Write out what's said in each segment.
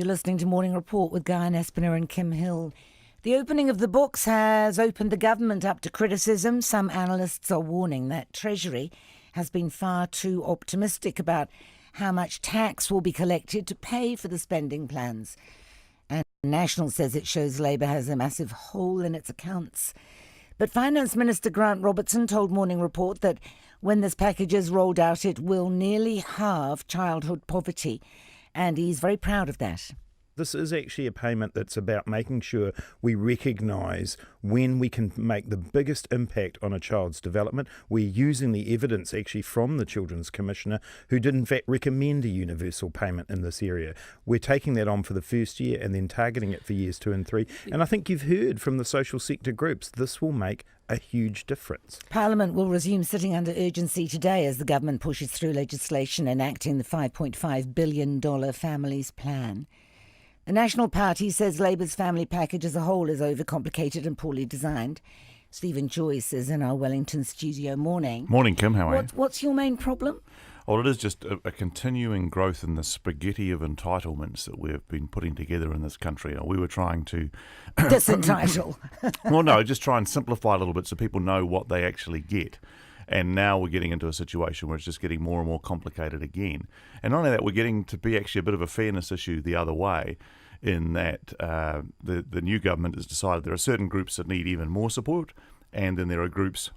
You're listening to Morning Report with Guy Espiner and Kim Hill. The opening of the books has opened the government up to criticism. Some analysts are warning that Treasury has been far too optimistic about how much tax will be collected to pay for the spending plans. And National says it shows Labour has a massive hole in its accounts. But Finance Minister Grant Robertson told Morning Report that when this package is rolled out, it will nearly halve childhood poverty. And he's very proud of that. This is actually a payment that's about making sure we recognise when we can make the biggest impact on a child's development. We're using the evidence actually from the Children's Commissioner, who did in fact recommend a universal payment in this area. We're taking that on for the first year and then targeting it for years 2 and 3. And I think you've heard from the social sector groups, this will make a huge difference. Parliament will resume sitting under urgency today as the government pushes through legislation enacting the $5.5 billion families plan. The National Party says Labour's family package as a whole is overcomplicated and poorly designed. Steven Joyce is in our Wellington studio. Morning. Morning, Kim. How are you? What's your main problem? Well, it is just a continuing growth in the spaghetti of entitlements that we've been putting together in this country. We were trying to disentitle. Well, no, just try and simplify a little bit so people know what they actually get. And now we're getting into a situation where it's just getting more and more complicated again. And not only that, we're getting to be actually a bit of a fairness issue the other way, in that the new government has decided there are certain groups that need even more support, and then there are groups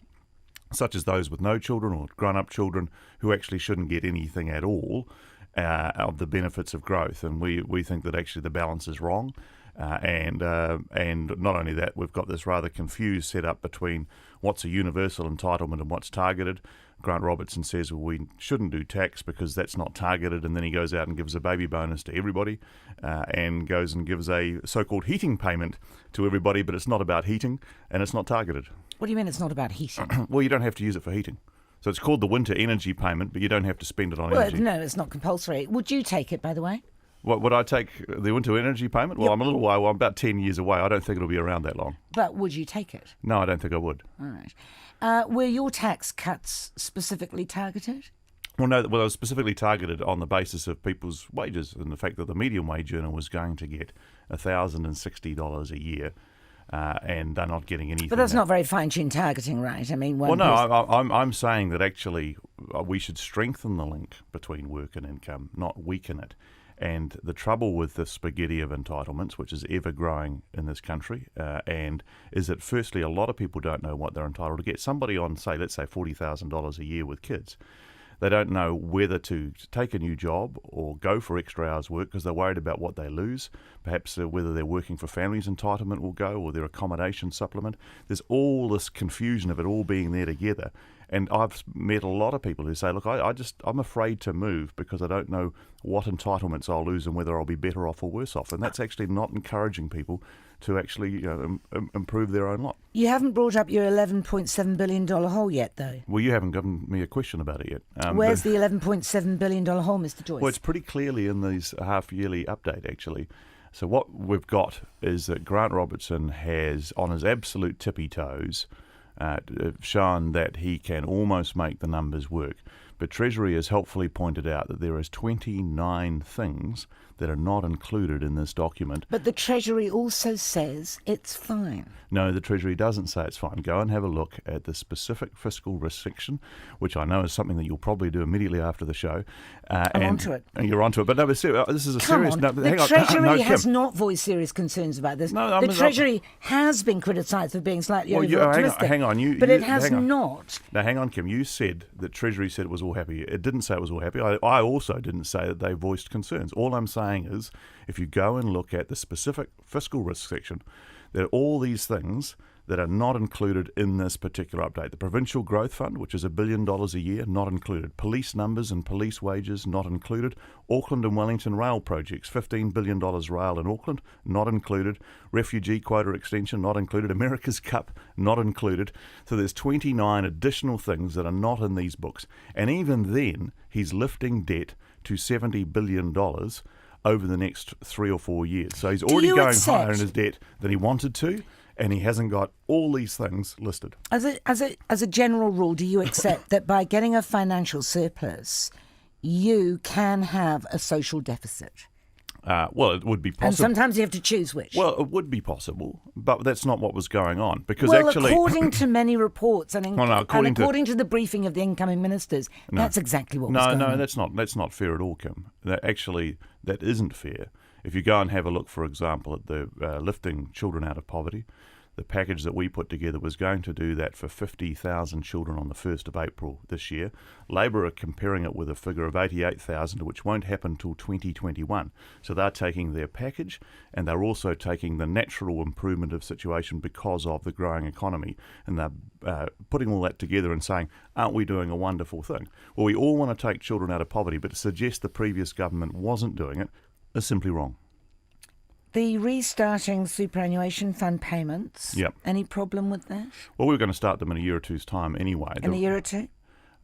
such as those with no children or grown-up children who actually shouldn't get anything at all of the benefits of growth. And we think that actually the balance is wrong. And not only that, we've got this rather confused setup between what's a universal entitlement and what's targeted. Grant Robertson says, well, we shouldn't do tax because that's not targeted, and then he goes out and gives a baby bonus to everybody and goes and gives a so-called heating payment to everybody, but it's not about heating and it's not targeted. What do you mean it's not about heating? Well, you don't have to use it for heating. So it's called the winter energy payment, but you don't have to spend it on energy. No, it's not compulsory. Would you take it, by the way? What, would I take the winter energy payment? Well, yep. I'm a little while. Well, I'm about 10 years away. I don't think it'll be around that long. But would you take it? No, I don't think I would. All right. Were your tax cuts specifically targeted? Well, no. Well, they were specifically targeted on the basis of people's wages and the fact that the median wage earner was going to get $1,060 a year. And they're not getting anything. But that's not very fine-tuned targeting, right? I mean, I'm saying that actually we should strengthen the link between work and income, not weaken it. And the trouble with the spaghetti of entitlements, which is ever growing in this country, and is that firstly, a lot of people don't know what they're entitled to get. Somebody on, let's say $40,000 a year with kids, they don't know whether to take a new job or go for extra hours work because they're worried about what they lose. Perhaps whether their working for families entitlement will go or their accommodation supplement. There's all this confusion of it all being there together. And I've met a lot of people who say, look, I'm afraid to move because I don't know what entitlements I'll lose and whether I'll be better off or worse off. And that's actually not encouraging people to actually improve their own lot. You haven't brought up your $11.7 billion hole yet, though. Well, you haven't given me a question about it yet. Where's the $11.7 billion hole, Mr. Joyce? Well, it's pretty clearly in these half-yearly update, actually. So what we've got is that Grant Robertson has, on his absolute tippy toes, shown that he can almost make the numbers work. But Treasury has helpfully pointed out that there is 29 things that are not included in this document. But the Treasury also says it's fine. No, the Treasury doesn't say it's fine. Go and have a look at the specific fiscal risk section, which I know is something that you'll probably do immediately after the show. I'm onto it. You're onto it. But no, but this is a Come serious... on. No, the Treasury has not voiced serious concerns about this. No, the Treasury has been criticised for being slightly over-optimistic. Hang on. But it has not. Now, hang on, Kim. You said that Treasury said it was all happy. It didn't say it was all happy. I also didn't say that they voiced concerns. All I'm saying is, if you go and look at the specific fiscal risk section, there are all these things that are not included in this particular update. The Provincial Growth Fund, which is $1 billion a year, not included. Police numbers and police wages, not included. Auckland and Wellington rail projects, $15 billion rail in Auckland, not included. Refugee quota extension, not included. America's Cup, not included. So there's 29 additional things that are not in these books. And even then, he's lifting debt to $70 billion over the next 3 or 4 years. So he's already going higher in his debt than he wanted to, and he hasn't got all these things listed. As a general rule, do you accept that by getting a financial surplus, you can have a social deficit? Well, it would be And possible. sometimes you have to choose which. Well, it would be possible, but that's not what was going on. Because Well, actually, according to many reports and, Well, no, according to the briefing of the incoming ministers, that's exactly what was going on. that's not fair at all, Kim. That isn't fair. If you go and have a look, for example, at the lifting children out of poverty, the package that we put together was going to do that for 50,000 children on the 1st of April this year. Labor are comparing it with a figure of 88,000, which won't happen until 2021. So they're taking their package, and they're also taking the natural improvement of situation because of the growing economy. And they're putting all that together and saying, aren't we doing a wonderful thing? Well, we all want to take children out of poverty, but to suggest the previous government wasn't doing it is simply wrong. The restarting superannuation fund payments. Yep. Any problem with that? Well, we were going to start them in a year or two's time anyway. In a year or two?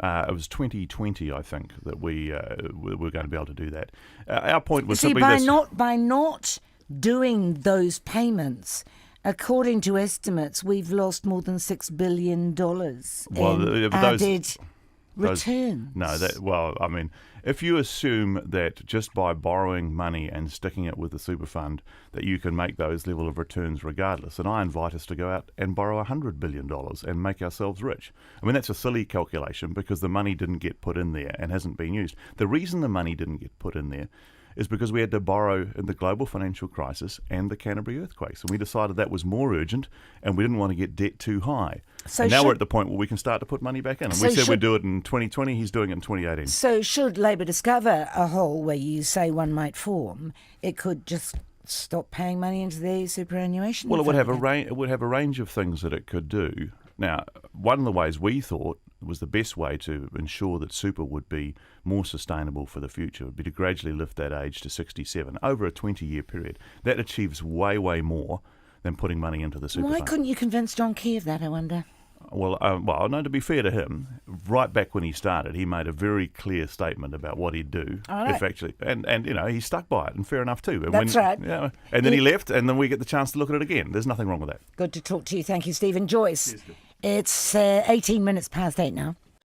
It was 2020, I think, that we were going to be able to do that. Our point was See, simply by this. not doing those payments, according to estimates, we've lost more than $6 billion in added returns. If you assume that just by borrowing money and sticking it with the super fund that you can make those level of returns regardless, then I invite us to go out and borrow $100 billion and make ourselves rich. I mean, that's a silly calculation because the money didn't get put in there and hasn't been used. The reason the money didn't get put in there is because we had to borrow in the global financial crisis and the Canterbury earthquakes. And we decided that was more urgent and we didn't want to get debt too high. So and now we're at the point where we can start to put money back in. And we said we'd do it in 2020, he's doing it in 2018. So should Labor discover a hole where you say one might form, it could just stop paying money into the superannuation Well, fund? it would have a range of things that it could do. Now, one of the ways we thought was the best way to ensure that super would be more sustainable for the future would be to gradually lift that age to 67 over a 20-year period. That achieves way, way more than putting money into the super Why fund. couldn't you convince John Key of that, I wonder? Well, no, to be fair to him, right back when he started, he made a very clear statement about what he'd do. Right. If actually, and he stuck by it, and fair enough too. And That's right. Yeah, and then he left, and then we get the chance to look at it again. There's nothing wrong with that. Good to talk to you. Thank you, Stephen Joyce. It's 18 minutes past 8 now.